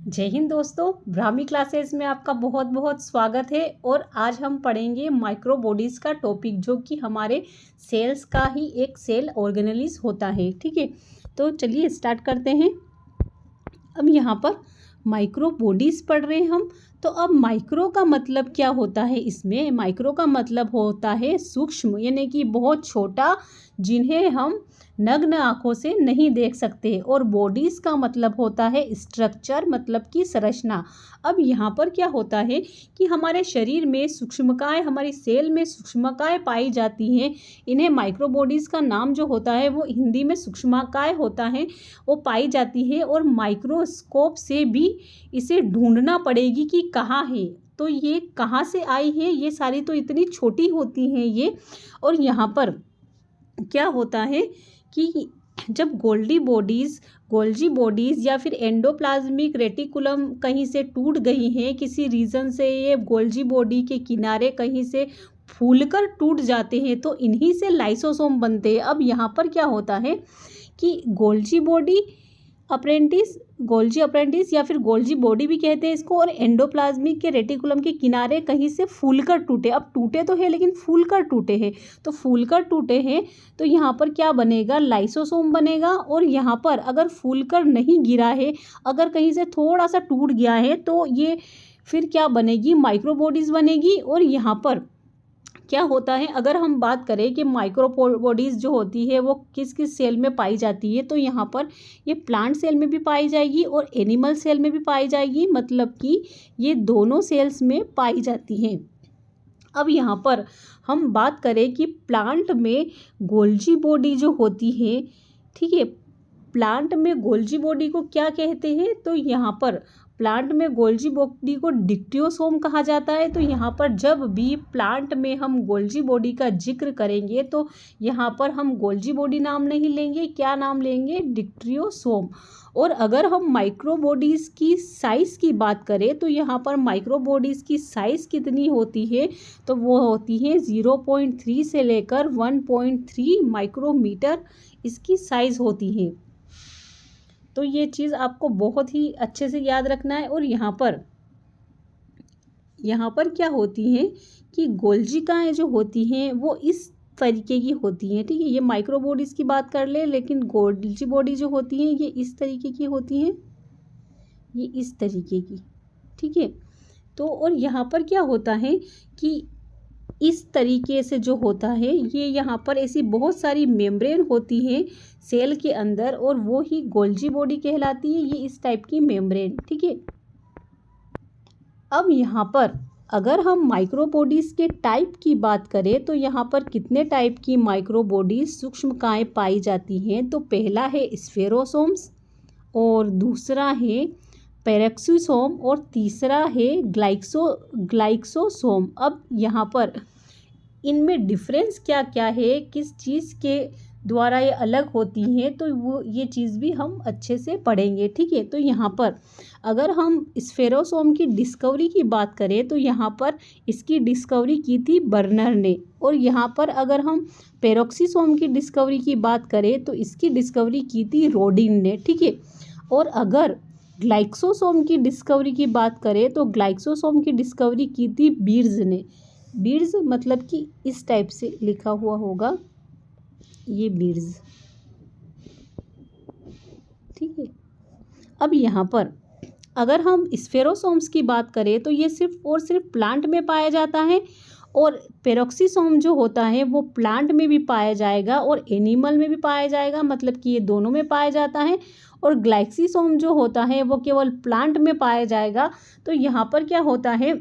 जय हिंद दोस्तों, ब्राह्मी क्लासेस में आपका बहुत बहुत स्वागत है। और आज हम पढ़ेंगे माइक्रो बॉडीज़ का टॉपिक, जो कि हमारे सेल्स का ही एक सेल ऑर्गेनेलिस होता है। ठीक है, तो चलिए स्टार्ट करते हैं। अब यहाँ पर माइक्रो बॉडीज़ पढ़ रहे हैं हम। तो अब माइक्रो का मतलब क्या होता है? इसमें माइक्रो का मतलब होता है सूक्ष्म, यानी कि बहुत छोटा, जिन्हें हम नग्न आँखों से नहीं देख सकते। और बॉडीज़ का मतलब होता है स्ट्रक्चर, मतलब कि संरचना। अब यहाँ पर क्या होता है कि हमारे शरीर में सूक्ष्मकाएँ, हमारी सेल में सूक्ष्मकाएँ पाई जाती हैं। इन्हें माइक्रो बॉडीज़ का नाम जो होता है वो हिंदी में सूक्ष्मकाएँ होता है, वो पाई जाती है। और माइक्रोस्कोप से भी इसे ढूंढना पड़ेगी कि कहाँ है। तो ये कहाँ से आई है, ये सारी तो इतनी छोटी होती हैं ये। और यहाँ पर क्या होता है कि जब गोल्जी बॉडीज़ या फिर एंडोप्लाज्मिक रेटिकुलम कहीं से टूट गई हैं, किसी रीज़न से ये गोल्जी बॉडी के किनारे कहीं से फूलकर टूट जाते हैं, तो इन्हीं से लाइसोसोम बनते हैं। अब यहाँ पर क्या होता है कि गोल्जी अप्रेंटिस या फिर गोल्जी बॉडी भी कहते हैं इसको, और एंडोप्लाज्मिक के रेटिकुलम के किनारे कहीं से फूलकर टूटे। अब टूटे तो है लेकिन फूलकर टूटे हैं, तो फूलकर टूटे हैं तो यहाँ पर क्या बनेगा? लाइसोसोम बनेगा। और यहाँ पर अगर फूलकर नहीं गिरा है, अगर कहीं से थोड़ा सा टूट गया है, तो ये फिर क्या बनेगी? माइक्रो बॉडीज़ बनेगी। और यहाँ पर क्या होता है, अगर हम बात करें कि माइक्रो बॉडीज़ जो होती है वो किस किस सेल में पाई जाती है, तो यहाँ पर ये प्लांट सेल में भी पाई जाएगी और एनिमल सेल में भी पाई जाएगी, मतलब कि ये दोनों सेल्स में पाई जाती हैं। अब यहाँ पर हम बात करें कि प्लांट में गोल्जी बॉडी जो होती है, ठीक है, प्लांट में गोल्जी बॉडी को क्या कहते हैं? तो यहाँ पर प्लांट में गोल्जी बॉडी को डिक्टियोसोम कहा जाता है। तो यहाँ पर जब भी प्लांट में हम गोल्जी बॉडी का जिक्र करेंगे, तो यहाँ पर हम गोल्जी बॉडी नाम नहीं लेंगे, क्या नाम लेंगे? डिक्टियोसोम। और अगर हम माइक्रो बॉडीज़ की साइज़ की बात करें, तो यहाँ पर माइक्रो बॉडीज़ की साइज़ कितनी होती है? तो वो होती है 0.3 से लेकर 1.3 माइक्रोमीटर इसकी साइज़ होती है। तो ये चीज़ आपको बहुत ही अच्छे से याद रखना है। और यहाँ पर क्या होती हैं कि गोल्जिकाएँ जो होती हैं वो इस तरीके की होती हैं। ठीक है, ये माइक्रो बॉडीज़ की बात कर ले, लेकिन गोल्जी बॉडी जो होती हैं ये इस तरीके की होती हैं, ये इस तरीके की। ठीक है, तो और यहाँ पर क्या होता है कि इस तरीके से जो होता है, ये यहाँ पर ऐसी बहुत सारी मेम्ब्रेन होती हैं सेल के अंदर, और वो ही गोल्जी बॉडी कहलाती है, ये इस टाइप की मेम्ब्रेन। ठीक है, अब यहाँ पर अगर हम माइक्रो बॉडीज़ के टाइप की बात करें, तो यहाँ पर कितने टाइप की माइक्रो बॉडीज़ सूक्ष्मकाएँ पाई जाती हैं? तो पहला है स्फेरोसोम्स, और दूसरा है पेरोक्सिसोम, और तीसरा है ग्लाइक्सोसोम। अब यहाँ पर इनमें डिफरेंस क्या क्या है, किस चीज़ के द्वारा ये अलग होती हैं, तो वो ये चीज़ भी हम अच्छे से पढ़ेंगे। ठीक है, तो यहाँ पर अगर हम स्फेरोसोम की डिस्कवरी की बात करें, तो यहाँ पर इसकी डिस्कवरी की थी बर्नर ने। और यहाँ पर अगर हम पेरोक्सिसोम की डिस्कवरी की बात करें, तो इसकी डिस्कवरी की थी रोडिन ने। ठीक है, और अगर ग्लाइक्सोसोम की डिस्कवरी की बात करें, तो ग्लाइक्सोसोम की डिस्कवरी की थी बीर्ज ने। बीर्ज मतलब कि इस टाइप से लिखा हुआ होगा, ये बीर्ज। ठीक है, अब यहाँ पर अगर हम स्फेरोसोम्स की बात करें, तो ये सिर्फ और सिर्फ प्लांट में पाया जाता है, और पेरोक्सिसोम जो होता है वो प्लांट में भी पाया जाएगा और एनिमल में भी पाया जाएगा, मतलब कि ये दोनों में पाया जाता है। और ग्लाइक्सिसोम जो होता है वो केवल प्लांट में पाया जाएगा। तो यहाँ पर क्या होता है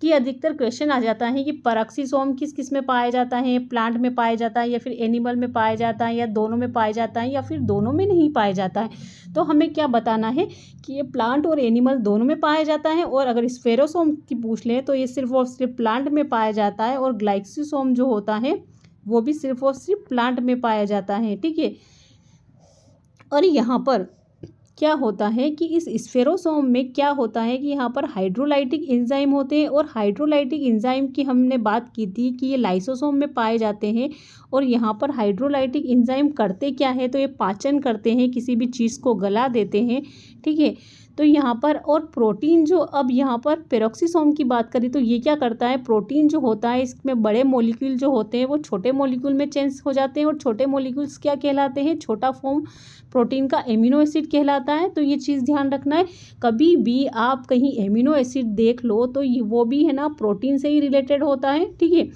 कि अधिकतर क्वेश्चन आ जाता है कि पेरोक्सिसोम किस किस में पाया जाता है? प्लांट में पाया जाता है, या फिर एनिमल में पाया जाता है, या दोनों में पाया जाता है, या फिर दोनों में नहीं पाया जाता है? तो हमें क्या बताना है कि ये प्लांट और एनिमल दोनों में पाया जाता है। और अगर स्फेरोसोम की पूछ लें, तो ये सिर्फ और सिर्फ प्लांट में पाया जाता है, और ग्लाइक्सिसोम जो होता है वो भी सिर्फ और सिर्फ प्लांट में पाया जाता है। ठीक है, और यहाँ पर क्या होता है कि इस स्फेरोसोम में क्या होता है कि यहाँ पर हाइड्रोलाइटिक एंजाइम होते हैं, और हाइड्रोलाइटिक एंजाइम की हमने बात की थी कि ये लाइसोसोम में पाए जाते हैं। और यहाँ पर हाइड्रोलाइटिक एंजाइम करते क्या है, तो ये पाचन करते हैं, किसी भी चीज़ को गला देते हैं, ठीक है। तो यहाँ पर और प्रोटीन जो, अब यहाँ पर पेरोक्सीसोम की बात करें तो ये क्या करता है, प्रोटीन जो होता है इसमें बड़े मॉलिक्यूल जो होते हैं वो छोटे मॉलिक्यूल में चेंज हो जाते हैं, और छोटे मॉलिक्यूल्स क्या कहलाते हैं, छोटा फॉर्म प्रोटीन का एमिनो एसिड कहलाता है। तो ये चीज़ ध्यान रखना है, कभी भी आप कहीं एमिनो एसिड देख लो तो ये वो भी है ना प्रोटीन से ही रिलेटेड होता है, ठीक है।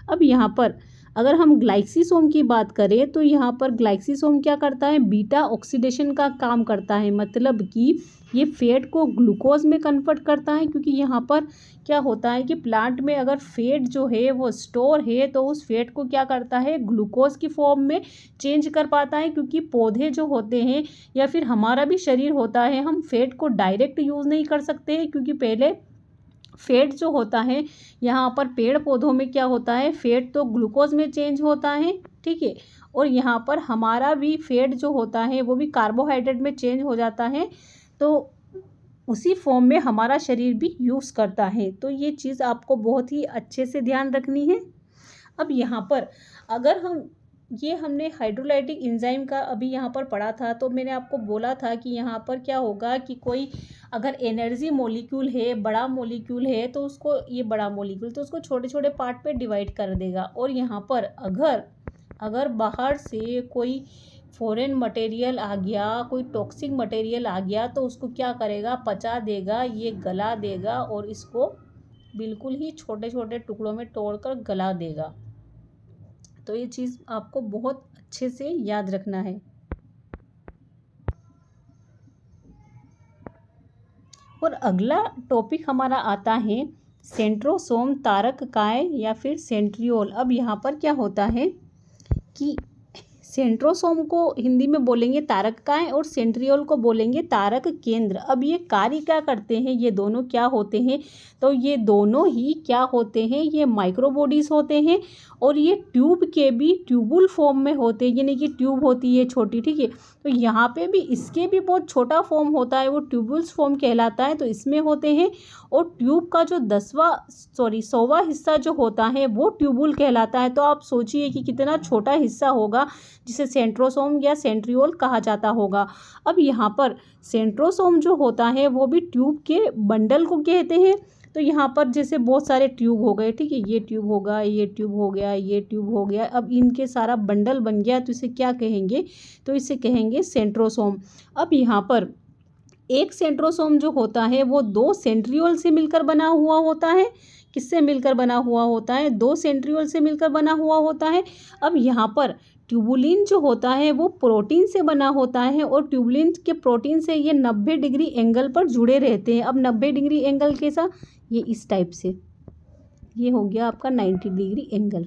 अब यहाँ पर अगर हम ग्लाइक्सिसोम की बात करें तो यहाँ पर ग्लाइक्सिसोम क्या करता है, बीटा ऑक्सीडेशन का काम करता है, मतलब कि ये फैट को ग्लूकोज में कन्वर्ट करता है, क्योंकि यहाँ पर क्या होता है कि प्लांट में अगर फैट जो है वो स्टोर है तो उस फैट को क्या करता है, ग्लूकोज की फॉर्म में चेंज कर पाता है। क्योंकि पौधे जो होते हैं या फिर हमारा भी शरीर होता है, हम फैट को डायरेक्ट यूज़ नहीं कर सकते हैं, क्योंकि पहले फैट जो होता है यहाँ पर पेड़ पौधों में क्या होता है, फैट तो ग्लूकोज में चेंज होता है, ठीक है। और यहाँ पर हमारा भी फैट जो होता है वो भी कार्बोहाइड्रेट में चेंज हो जाता है, तो उसी फॉर्म में हमारा शरीर भी यूज़ करता है। तो ये चीज़ आपको बहुत ही अच्छे से ध्यान रखनी है। अब यहाँ पर अगर हमने हाइड्रोलाइटिक एंजाइम का अभी यहाँ पर पढ़ा था, तो मैंने आपको बोला था कि यहाँ पर क्या होगा कि कोई अगर एनर्जी मॉलिक्यूल है, बड़ा मॉलिक्यूल है, तो उसको, ये बड़ा मॉलिक्यूल तो उसको छोटे छोटे पार्ट पे डिवाइड कर देगा। और यहाँ पर अगर बाहर से कोई फॉरेन मटेरियल आ गया, कोई टॉक्सिक मटेरियल आ गया, तो उसको क्या करेगा, पचा देगा, ये गला देगा और इसको बिल्कुल ही छोटे छोटे टुकड़ों में तोड़कर गला देगा। तो ये चीज़ आपको बहुत अच्छे से याद रखना है। और अगला टॉपिक हमारा आता है सेंट्रोसोम, तारककाय या फिर सेंट्रियोल। अब यहाँ पर क्या होता है कि सेंट्रोसोम को हिंदी में बोलेंगे तारककाय और सेंट्रियोल को बोलेंगे तारक केंद्र। अब ये कार्य क्या करते हैं, ये दोनों क्या होते हैं, तो ये दोनों ही क्या होते हैं, ये माइक्रोबॉडीज होते हैं, और ये ट्यूब के भी ट्यूबुल फॉर्म में होते हैं, यानी कि ट्यूब होती है छोटी, ठीक है। तो यहाँ पे भी इसके भी बहुत छोटा फॉर्म होता है, वो ट्यूबुल्स फॉर्म कहलाता है, तो इसमें होते हैं। और ट्यूब का जो 100वां हिस्सा जो होता है वो ट्यूबुल कहलाता है। तो आप सोचिए कि कितना छोटा हिस्सा होगा जिसे सेंट्रोसोम या सेंट्रियोल कहा जाता होगा। अब यहाँ पर सेंट्रोसोम जो होता है वो भी ट्यूब के बंडल को कहते हैं। तो यहाँ पर जैसे बहुत सारे ट्यूब हो गए, ठीक है, ये ट्यूब होगा, ये ट्यूब हो गया, ये ट्यूब हो गया, अब इनके सारा बंडल बन गया, तो इसे क्या कहेंगे, तो इसे कहेंगे सेंट्रोसोम। अब यहाँ पर एक सेंट्रोसोम जो होता है वो 2 सेंट्रियोल से मिलकर बना हुआ होता है। किससे मिलकर बना हुआ होता है, 2 सेंट्रियोल से मिलकर बना हुआ होता है। अब यहाँ पर ट्यूबुलिन जो होता है वो प्रोटीन से बना होता है, और ट्यूबुलिन के प्रोटीन से ये 90 डिग्री एंगल पर जुड़े रहते हैं। अब 90 डिग्री एंगल के साथ ये इस टाइप से, ये हो गया आपका 90 डिग्री एंगल,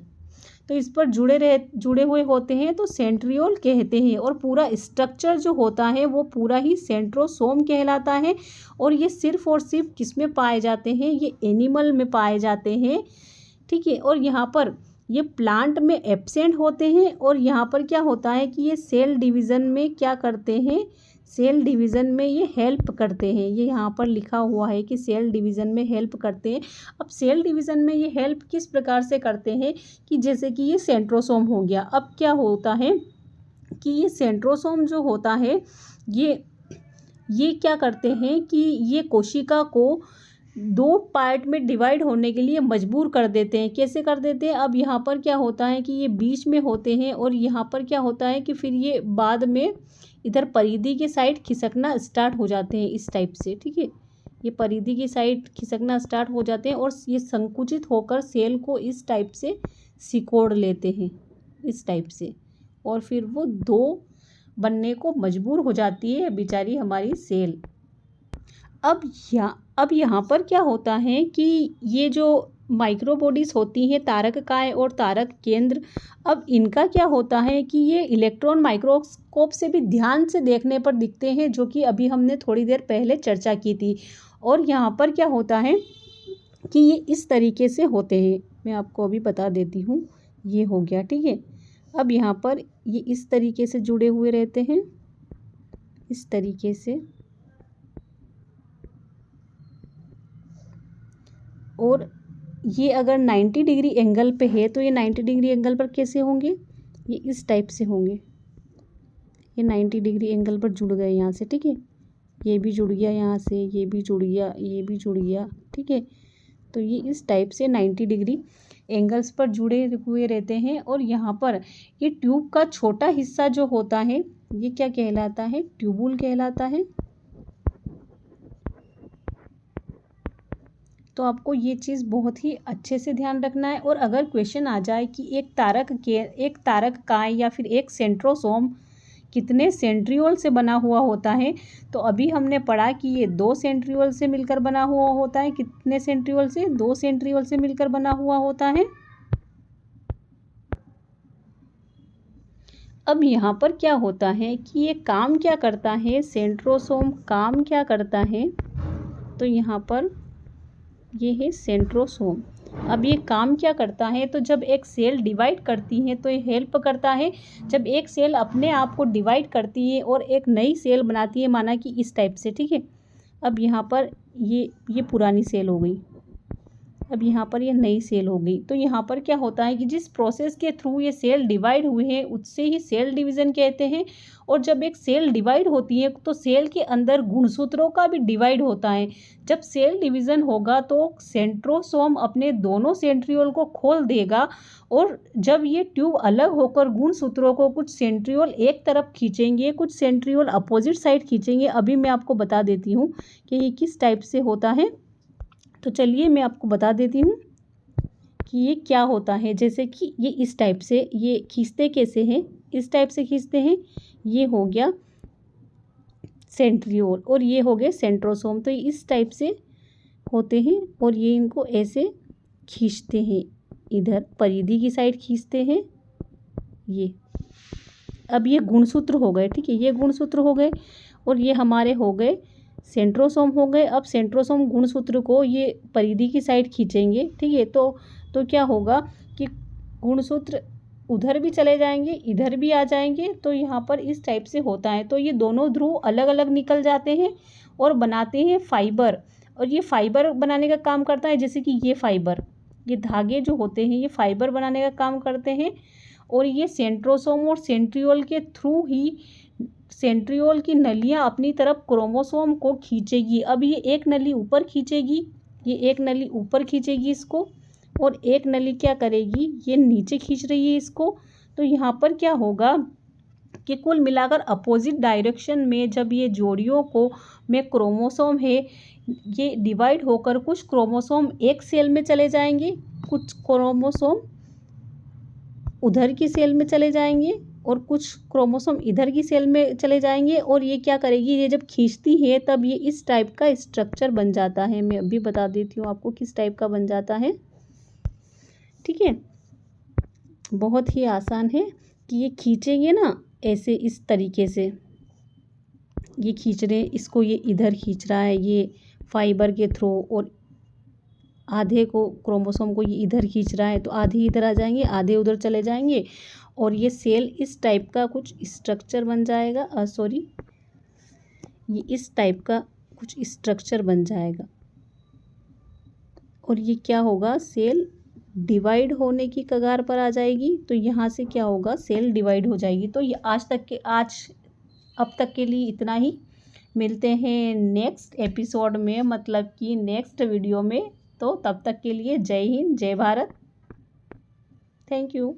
तो इस पर जुड़े हुए होते हैं, तो सेंट्रियोल कहते हैं। और पूरा स्ट्रक्चर जो होता है वो पूरा ही सेंट्रोसोम कहलाता है। और ये सिर्फ और सिर्फ किस में पाए जाते हैं, ये एनिमल में पाए जाते हैं, ठीक है। और यहाँ पर ये प्लांट में एब्सेंट होते हैं। और यहाँ पर क्या होता है कि ये सेल डिवीज़न में क्या करते हैं, सेल डिवीज़न में ये हेल्प करते हैं। ये यहाँ पर लिखा हुआ है कि सेल डिवीज़न में हेल्प करते हैं। अब सेल डिवीज़न में ये हेल्प किस प्रकार से करते हैं कि जैसे कि ये सेंट्रोसोम हो गया। अब क्या होता है कि ये सेंट्रोसोम जो होता है ये क्या करते हैं कि ये कोशिका को 2 पार्ट में डिवाइड होने के लिए मजबूर कर देते हैं। कैसे कर देते हैं, अब यहाँ पर क्या होता है कि ये बीच में होते हैं, और यहाँ पर क्या होता है कि फिर ये बाद में इधर परिधि के साइड खिसकना स्टार्ट हो जाते हैं इस टाइप से, ठीक है। ये परिधि की साइड खिसकना स्टार्ट हो जाते हैं और ये संकुचित होकर सेल को इस टाइप से सिकोड़ लेते हैं, इस टाइप से, और फिर वो 2 बनने को मजबूर हो जाती है बेचारी हमारी सेल। अब यहाँ पर क्या होता है कि ये जो माइक्रोबॉडीज़ होती हैं, तारककाय और तारक केंद्र, अब इनका क्या होता है कि ये इलेक्ट्रॉन माइक्रोस्कोप से भी ध्यान से देखने पर दिखते हैं, जो कि अभी हमने थोड़ी देर पहले चर्चा की थी। और यहाँ पर क्या होता है कि ये इस तरीके से होते हैं, मैं आपको अभी बता देती हूँ, ये हो गया, ठीक है। अब यहाँ पर ये इस तरीके से जुड़े हुए रहते हैं, इस तरीके से। और ये अगर 90 डिग्री एंगल पे है तो ये 90 डिग्री एंगल पर कैसे होंगे, ये इस टाइप से होंगे। ये 90 डिग्री एंगल पर जुड़ गए यहाँ से, ठीक है, ये भी जुड़ गया यहाँ से, ये भी जुड़ गया, ये भी जुड़ गया, ठीक है। तो ये इस टाइप से 90 डिग्री एंगल्स पर जुड़े हुए रहते हैं। और यहाँ पर ये ट्यूब का छोटा हिस्सा जो होता है ये क्या कहलाता है, ट्यूबुल कहलाता है। तो आपको ये चीज़ बहुत ही अच्छे से ध्यान रखना है। और अगर क्वेश्चन आ जाए कि एक तारक का या फिर एक सेंट्रोसोम कितने सेंट्रियोल से बना हुआ होता है, तो अभी हमने पढ़ा कि ये 2 सेंट्रियोल से मिलकर बना हुआ होता है। कितने सेंट्रियोल से, 2 सेंट्रियोल से मिलकर बना हुआ होता है। अब यहाँ पर क्या होता है कि ये काम क्या करता है, सेंट्रोसोम काम क्या करता है, तो यहाँ पर ये है सेंट्रोसोम। अब ये काम क्या करता है, तो जब एक सेल डिवाइड करती है तो ये हेल्प करता है। जब एक सेल अपने आप को डिवाइड करती है और एक नई सेल बनाती है, माना कि इस टाइप से, ठीक है। अब यहाँ पर ये पुरानी सेल हो गई, अब यहाँ पर ये नई सेल हो गई। तो यहाँ पर क्या होता है कि जिस प्रोसेस के थ्रू ये सेल डिवाइड हुए हैं उससे ही सेल डिवीज़न कहते हैं। और जब एक सेल डिवाइड होती है तो सेल के अंदर गुणसूत्रों का भी डिवाइड होता है। जब सेल डिवीज़न होगा तो सेंट्रोसोम अपने दोनों सेंट्रियोल को खोल देगा और जब ये ट्यूब अलग होकर गुणसूत्रों को कुछ सेंट्रियोल एक तरफ खींचेंगे, कुछ सेंट्रियोल अपोजिट साइड खींचेंगे। अभी मैं आपको बता देती हूँ कि ये किस टाइप से होता है। तो चलिए मैं आपको बता देती हूँ कि ये क्या होता है। जैसे कि ये इस टाइप से ये खींचते कैसे हैं, इस टाइप से खींचते हैं। ये हो गया सेंट्रियोल और ये हो गए सेंट्रोसोम। तो ये इस टाइप से होते हैं और ये इनको ऐसे खींचते हैं, इधर परिधि की साइड खींचते हैं। ये अब ये गुणसूत्र हो गए, ठीक है, ये गुणसूत्र हो गए और ये हमारे हो गए सेंट्रोसोम हो गए। अब सेंट्रोसोम गुणसूत्र को ये परिधि की साइड खींचेंगे, ठीक है। तो क्या होगा कि गुणसूत्र उधर भी चले जाएंगे, इधर भी आ जाएंगे। तो यहाँ पर इस टाइप से होता है। तो ये दोनों ध्रुव अलग अलग निकल जाते हैं और बनाते हैं फाइबर। और ये फाइबर बनाने का काम करता है, जैसे कि ये फाइबर, ये धागे जो होते हैं ये फाइबर बनाने का काम करते हैं। और ये सेंट्रोसोम और सेंट्रियोल के थ्रू ही सेंट्रियोल की नलियां अपनी तरफ क्रोमोसोम को खींचेगी। अब ये एक नली ऊपर खींचेगी, ये एक नली ऊपर खींचेगी इसको, और एक नली क्या करेगी, ये नीचे खींच रही है इसको। तो यहाँ पर क्या होगा कि कुल मिलाकर अपोजिट डायरेक्शन में जब ये जोड़ियों को में क्रोमोसोम है ये डिवाइड होकर कुछ क्रोमोसोम एक सेल में चले जाएंगे, कुछ क्रोमोसोम उधर की सेल में चले जाएंगे और कुछ क्रोमोसोम इधर की सेल में चले जाएंगे। और ये क्या करेगी, ये जब खींचती है तब ये इस टाइप का स्ट्रक्चर बन जाता है। मैं अभी बता देती हूँ आपको किस टाइप का बन जाता है, ठीक है। बहुत ही आसान है कि ये खींचेंगे ना ऐसे, इस तरीके से ये खींच रहे हैं इसको, ये इधर खींच रहा है ये फाइबर के थ्रू, और आधे को क्रोमोसोम को ये इधर खींच रहा है तो आधे इधर आ जाएंगे, आधे उधर चले जाएंगे और ये सेल इस टाइप का कुछ स्ट्रक्चर बन जाएगा। ये इस टाइप का कुछ स्ट्रक्चर बन जाएगा और ये क्या होगा, सेल डिवाइड होने की कगार पर आ जाएगी। तो यहाँ से क्या होगा, सेल डिवाइड हो जाएगी। तो ये अब तक के लिए इतना ही। मिलते हैं नेक्स्ट एपिसोड में, मतलब कि नेक्स्ट वीडियो में। तो तब तक के लिए जय हिंद, जय भारत, थैंक यू।